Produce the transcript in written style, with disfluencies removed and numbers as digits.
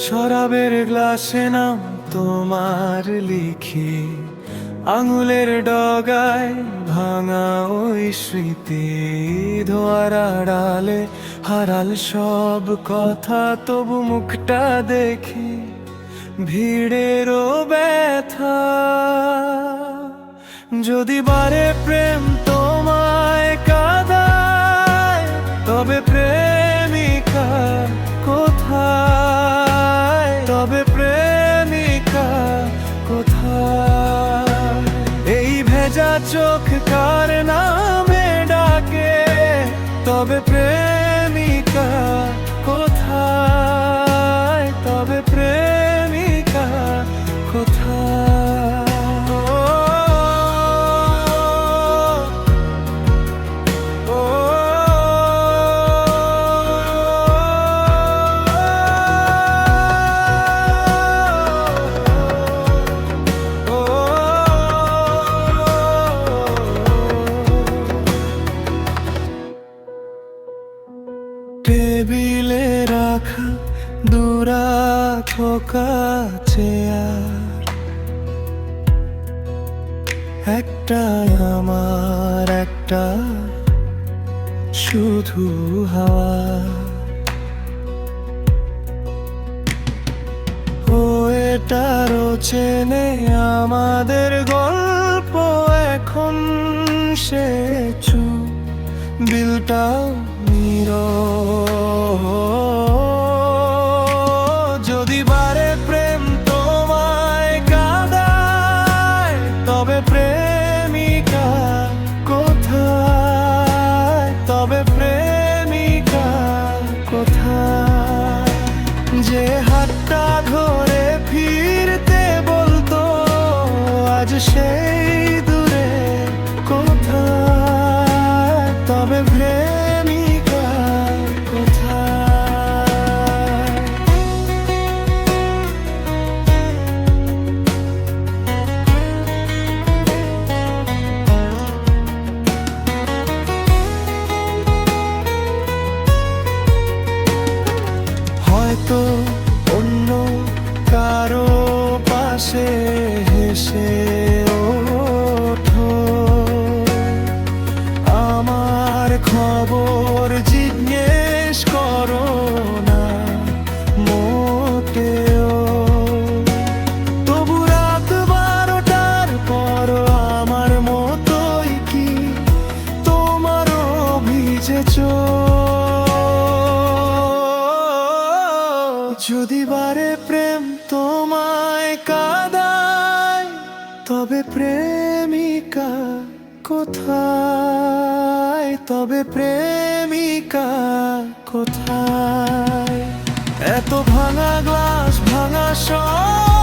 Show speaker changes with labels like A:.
A: শরাবের গ্লাসে নাম তোমার লিখি, আঙুলের ডগায় ভাঙা ওই স্মৃতি। ধোয়ার আড়ালে হারাল সব কথা, তবু মুখটা দেখি ভিড়েরও ব্যথা। যদি বারে প্রেম তোমায় কাঁদায়, তবে প্রেমিকা কোথায়? তবে প্রেমিকা কোথায়? এই ভেজা চোখ কার নামে ডাকে? তবে প্রেমিকা কোথায়? তবে প্রেমিকা কোথায়? টেবিলে রাখা দুরাখা চেয়ার, একটা আমার, একটা শুধু হাওয়া। ও এটারও চেনে আমাদের গল্প, এখন সে চুপ, দিলটাও নীরব। যদি বারে প্রেম তোমায় কাঁদায়, তবে প্রেমিকা কোথায়? তবে প্রেমিকা কোথায়? যে হাতটা ধরে ফিরতে বলতো, আজ সেই দূরে কোথায়? তবে প্রেমিকা কোথায়? হয়তো অন্য কারো পাশে হেসে ওঠো, আমার খবর জিজ্ঞেস করো না মোটেও। তবু রাত 12টার পর আমার মতোই কি তোমারও ভিজে চোখ? যদি বারে প্রেম তোমায় কাঁদায়, তবে প্রেমিকা কোথায়? তবে প্রেমিকা কোথায়? এত ভাঙা গ্লাস, ভাঙা সব